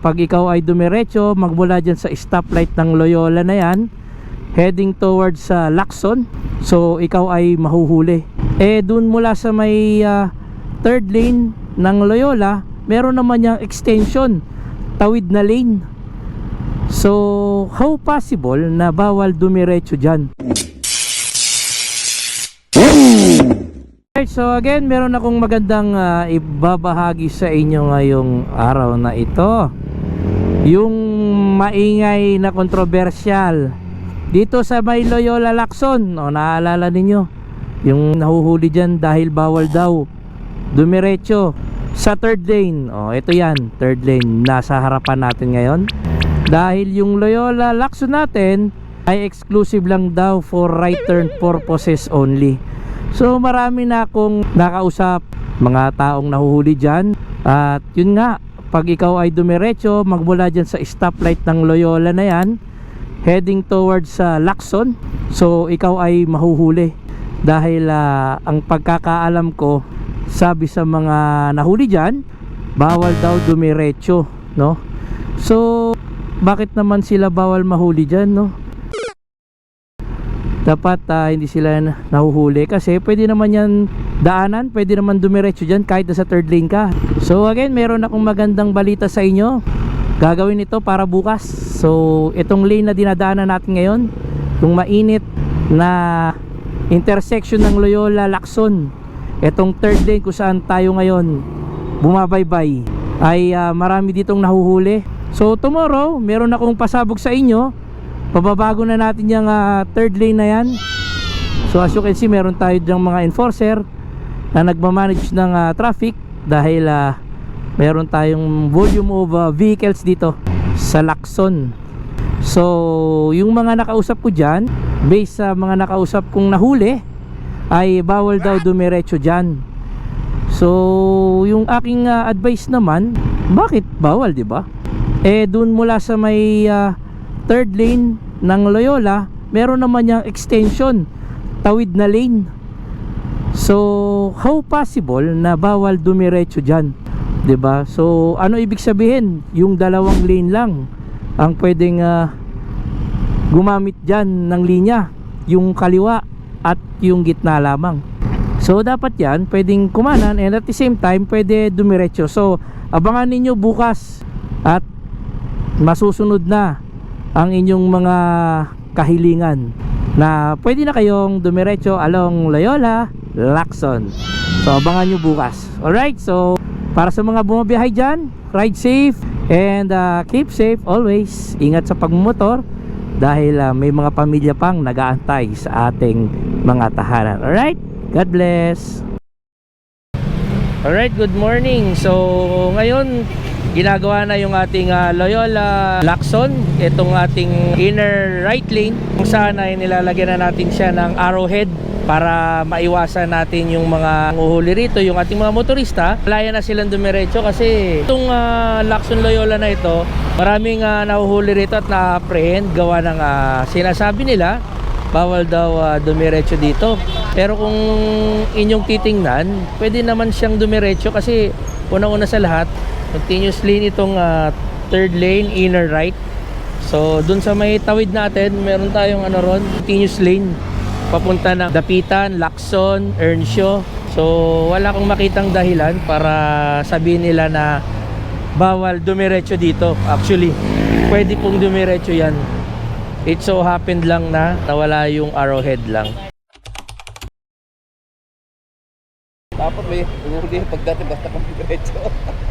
Pag ikaw ay dumiretso, magmula dyan sa stoplight ng Loyola na yan, heading towards sa Lacson, so ikaw ay mahuhuli. Dun mula sa may third lane ng Loyola, meron naman yung extension, tawid na lane. So how possible na bawal dumiretso dyan? So again, meron akong magandang ibabahagi sa inyo ngayong araw na ito. Yung maingay na kontrobersyal dito sa may Loyola Lacson. Naaalala ninyo yung nahuhuli dyan dahil bawal daw dumiretso sa third lane. Ito yan, third lane nasa harapan natin ngayon. Dahil yung Loyola Lacson natin ay exclusive lang daw for right turn purposes only. So marami na akong nakausap mga taong nahuhuli dyan. At yun nga, pag ikaw ay dumiretso, magmula dyan sa stoplight ng Loyola na yan, heading towards sa Lacson, so ikaw ay mahuhuli. Dahil ang pagkakaalam ko, sabi sa mga nahuli dyan, bawal daw dumiretso, no? So bakit naman sila bawal mahuli dyan, no? Dapat hindi sila nahuhuli kasi pwede naman yan daanan, pwede naman dumiretso dyan kahit nasa third lane ka. So again, meron akong magandang balita sa inyo. Gagawin ito para bukas. So itong lane na dinadaanan natin ngayon, yung mainit na intersection ng Loyola Lacson, itong third lane kung saan tayo ngayon bumabaybay, ay marami ditong nahuhuli. So tomorrow, meron akong pasabog sa inyo. Pababago na natin yung third lane na yan. So as you can see, meron tayo dyang mga enforcer na nagmamanage ng traffic dahil meron tayong volume of vehicles dito sa Lacson. So yung mga nakausap ko dyan, based sa mga nakausap kong nahuli, ay bawal daw dumiretso dyan. So yung aking advice naman, bakit bawal, diba? Dun mula sa may third lane ng Loyola, meron naman yung extension, tawid na lane. So how possible na bawal dumiretso dyan, diba? So ano ibig sabihin? Yung dalawang lane lang ang pwedeng gumamit dyan ng linya, yung kaliwa at yung gitna lamang. So dapat yan pwedeng kumanan and at the same time pwede dumiretso. So abangan ninyo bukas at masusunod na ang inyong mga kahilingan na pwede na kayong dumiretso along Loyola Lacson. So abangan nyo bukas. Alright, so para sa mga bumabiyahe dyan, ride safe and keep safe always. Ingat sa pagmumotor dahil may mga pamilya pang nag-aantay sa ating mga tahanan. Alright, God bless. Alright, good morning. So ngayon ginagawa na yung ating Loyola Lacson, itong ating inner right lane, kung saan ay nilalagyan na natin siya ng arrowhead para maiwasan natin yung mga uhuli rito, yung ating mga motorista. Malaya na silang dumiretso kasi itong Lacson Loyola na ito, maraming nahuhuli rito at na-apprehend gawa ng sinasabi nila bawal daw dumiretso dito. Pero kung inyong titingnan, pwede naman siyang dumiretso kasi unang-una sa lahat, continuous lane itong third lane, inner right. So dun sa may tawid natin, meron tayong ron, continuous lane papunta ng Dapitan, Lacson, Earnshaw. So wala akong makitang dahilan para sabihin nila na bawal dumiretso dito. Actually, pwede pong dumiretso yan. It so happened lang na nawala yung arrowhead lang. Dapat may hindi pagdating basta kang diretso.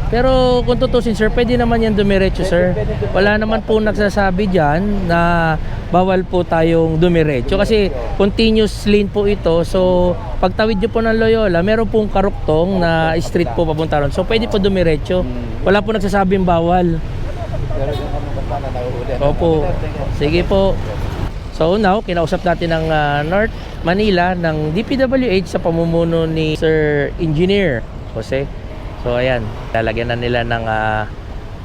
Pero kung tutusin sir, pwede naman yan dumiretso sir. Wala naman po nagsasabi dyan na bawal po tayong dumiretso kasi continuous lane po ito. So pagtawid nyo po ng Loyola, meron pong karuktong na street po papunta ron. So pwede po dumiretso. Wala po nagsasabing bawal. Pero yung kami basta na nahuhuli. Opo. Sige po. So now, kinausap natin ng North Manila ng DPWH sa pamumuno ni Sir Engineer Jose. So ayan, lalagyan na nila ng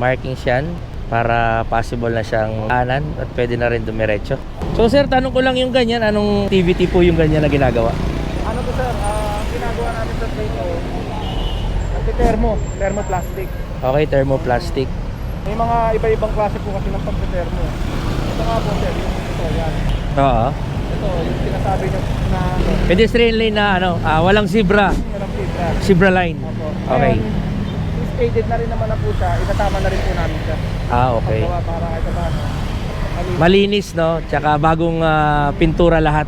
markings yan para possible na siyang anan at pwede na rin dumiretso. So sir, tanong ko lang yung ganyan, anong activity po yung ganyan na ginagawa? Ano to sir, ginagawa namin sa train anti-thermoplastic. Okay, thermoplastic. May mga iba-ibang klase po kasi ng pagte-thermo. Ito nga po sir, ito yan. Oo. Ito, yung sinasabi na Pedestrian lane na ano, walang zebra. walang fibra. Zebra line. Opo. Okay. Ngayon, since aided na rin naman na po siya, itatama na rin po namin siya. Okay. Paggawa para kahit paano. Malinis, no? Tsaka bagong pintura lahat.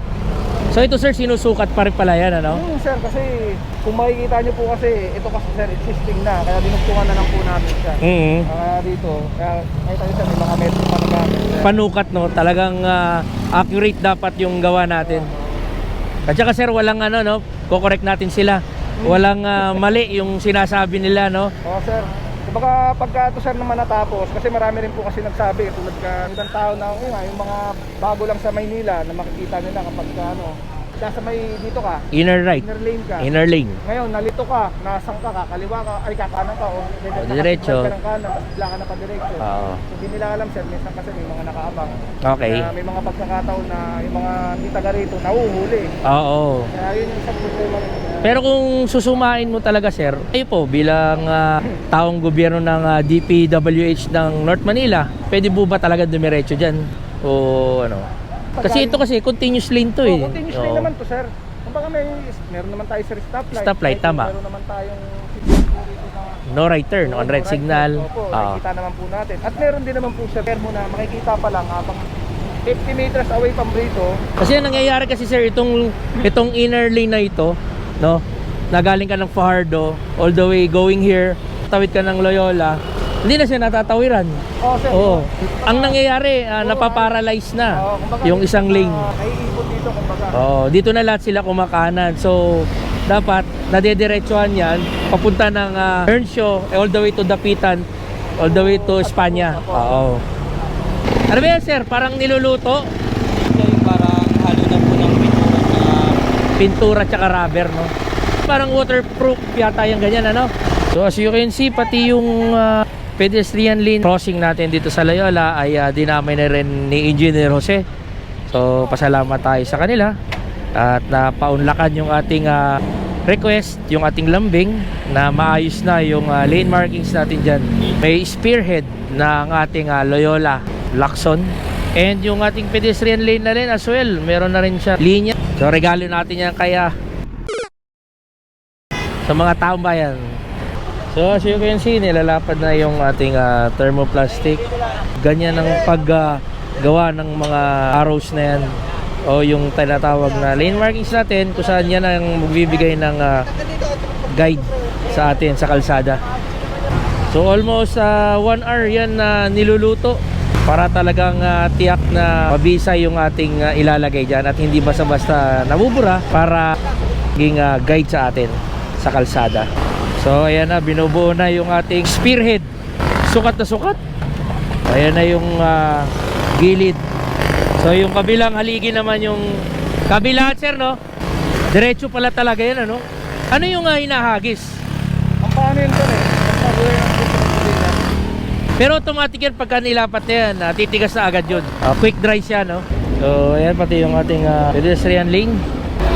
So ito sir, sinusukat pa rin pala yan, ano? Sir, kasi kung makikita nyo po kasi, ito kasi sir, existing na. Kaya dinugtungan na lang po namin siya. Kaya dito, kaya nakita nyo sir, may mga metro pa nagamit. Panukat, no? Talagang accurate dapat yung gawa natin. At saka sir, walang ano, no? Kokorek natin sila. Walang mali yung sinasabi nila, no? Oo sir. Kumbaga pagka ito sir naman natapos, kasi marami rin po kasi nagsabi, tulad ka ibang tao na yung mga bago lang sa Maynila na makikita nila kapag ano, sa may dito ka, Inner right. inner lane ka. Inner lane. Ngayon, nalito ka, nasang ka, kakaliwa ka, ay kakanan ka, o Diretso. ka ng kanan, tapos bigla ka na pa diretso. Oo. Hindi nila alam sir, minsan kasi may mga nakaabang. Okay. Kaya may mga pagkakataon na yung mga hindi taga rito, nauhuli. Oo. Kaya yun yung isang problema rin. Pero kung susumain mo talaga sir, kayo po bilang taong gobyerno ng DPWH ng North Manila, pwede po ba talaga dumiretso dyan? O ano? Kasi ito kasi continuous lane to eh. Continuous lane naman to sir. Kumbaga meron naman tayo sir stoplight. Stoplight, tama. Meron naman tayong No right turn on red right signal. turn. Opo, Oo. makikita naman po natin. At meron din naman po sir, mo na makikita pa lang habang 50 meters away from rito. Kasi ang nangyayari kasi sir, itong inner lane na ito, no? Nagaling ka ng Fajardo all the way going here, tawid ka ng Loyola, hindi na siya natatawiran. Oh, sir. Oo. Ang nangyayari, napaparalyze na kumbaga, yung isang lane. naiipon dito kumbaga. Oo, dito na lahat sila kumakanan. So, dapat nadediretsuhan yan papunta ng Hernshaw all the way to Dapitan, all the way to Espanya. Oo. Ano ba yan sir? Parang niluluto? Ito yung parang halo na po ng Pintura tsaka rubber, no? Parang waterproof yata yung ganyan, ano? So as you can see, pati yung pedestrian lane crossing natin dito sa Loyola ay dinamay na rin ni Engineer Jose. So pasalamat tayo sa kanila at napaunlakan yung ating request, yung ating lambing na maayos na yung lane markings natin dyan. May spearhead ng ating Loyola Lacson, and yung ating pedestrian lane na rin as well, meron na rin siya linya. So regalo natin yan kaya sa mga taong bayan. So as you can see, nilalapad na yung ating thermoplastic. Ganyan ang paggawa ng mga arrows na yan, o yung tinatawag na lane markings natin, kung saan yan ang magbibigay ng guide sa atin sa kalsada. So almost 1 hour yan na niluluto para talagang tiyak na mabisa yung ating ilalagay dyan at hindi basta-basta nabubura, para maging guide sa atin sa kalsada. So ayan na, binubuo na yung ating spearhead. Sukat na sukat. Ayan na yung gilid. So yung kabilang haligi naman, yung kabilaan sir, no? Diretso pala talaga yan, ano? Ano yung hinahagis? Ang paano yun sir Pero automatic yan pagka nilapat na yan, titigas na agad yun. Quick dry siya, no? So ayan, pati yung ating pedestrian lane,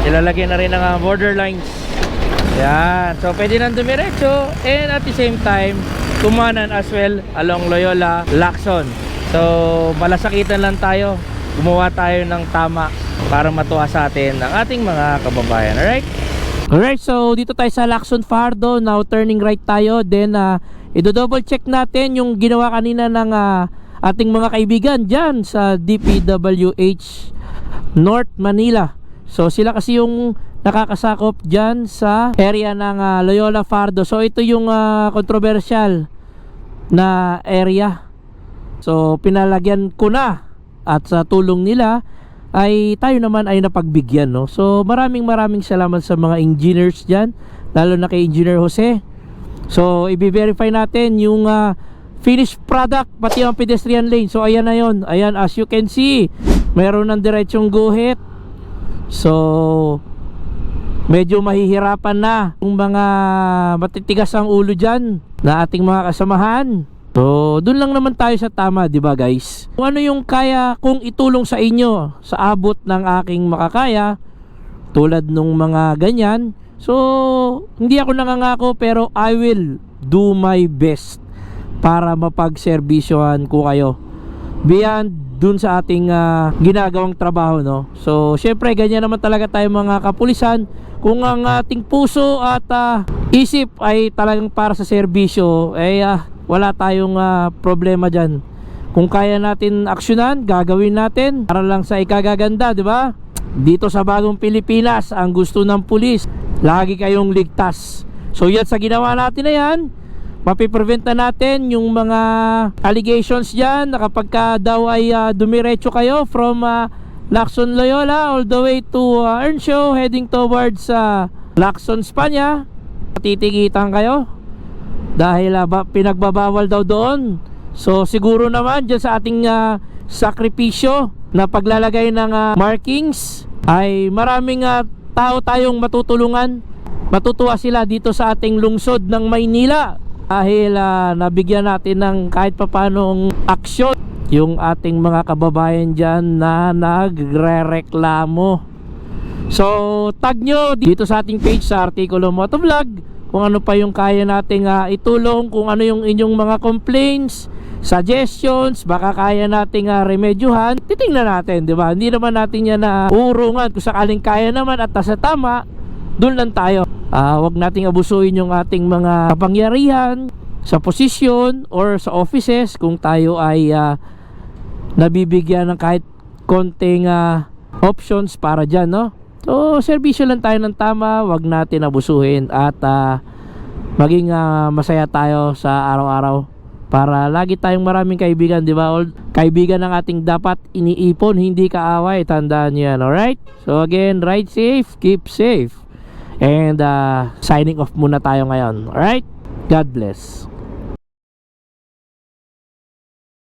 ilalagay na rin ng border lines. Yan, so pwede nang dumiretso, and at the same time kumanan as well along Loyola Lacson. So malasakitan lang tayo, gumawa tayo ng tama para matuwa sa atin ng ating mga kababayan. Alright, so dito tayo sa Lacson Fajardo. Now turning right tayo, then i-double check natin yung ginawa kanina ng ating mga kaibigan dyan sa DPWH North Manila. So sila kasi yung nakakasakop dyan sa area ng Loyola Fajardo. So ito yung controversial na area. So pinalagyan ko na, at sa tulong nila ay tayo naman ay napagbigyan, no? So maraming salamat sa mga engineers dyan, lalo na kay Engineer Jose. So i-verify natin yung finished product, pati yung pedestrian lane. So ayan na yun. Ayan, as you can see, mayroon ng diretsong guhit. So medyo mahihirapan na yung mga matitigas ang ulo dyan na ating mga kasamahan. So dun lang naman tayo sa tama, di ba guys? Kung ano yung kaya kong itulong sa inyo sa abot ng aking makakaya, tulad nung mga ganyan. So hindi ako nangangako, pero I will do my best para mapagserbisyohan ko kayo beyond dun sa ating ginagawang trabaho, no? So syempre ganyan naman talaga tayo mga kapulisan. Kung ang ating puso at isip ay talagang para sa serbisyo, wala tayong problema dyan. Kung kaya natin aksyonan, gagawin natin para lang sa ikagaganda, di ba? Dito sa bagong Pilipinas, ang gusto ng pulis, lagi kayong ligtas. So yan, sa ginawa natin na yan, mapiprevent na natin yung mga allegations dyan na kapag daw ay dumiretso kayo from Lacson Loyola all the way to Earnshaw heading towards Lacson, Spanya, titikitan kayo dahil pinagbabawal daw doon. So siguro naman dyan sa ating sakripisyo na paglalagay ng markings ay maraming tao tayong matutulungan. Matutuwa sila dito sa ating lungsod ng Maynila dahil nabigyan natin ng kahit papanong aksyon yung ating mga kababayan dyan na nagre-reklamo. So tag nyo dito sa ating page sa Artikulo Motovlog kung ano pa yung kaya nating itulong, kung ano yung inyong mga complaints, suggestions, baka kaya nating remedyuhan. Titingnan natin, di ba? Hindi naman natin yan uurungan. Kung sakaling kaya naman at nasa tama, doon lang tayo. Huwag nating abusuin yung ating mga kapangyarihan sa posisyon or sa offices kung tayo ay nabibigyan ng kahit konting options para dyan, no? So serbisyo lang tayo ng tama, huwag natin abusuhin at maging masaya tayo sa araw-araw para lagi tayong maraming kaibigan, di ba? Kaibigan ng ating dapat iniipon, hindi kaaway, tandaan nyo yan, alright? So again, ride safe, keep safe, and signing off muna tayo ngayon, alright? God bless.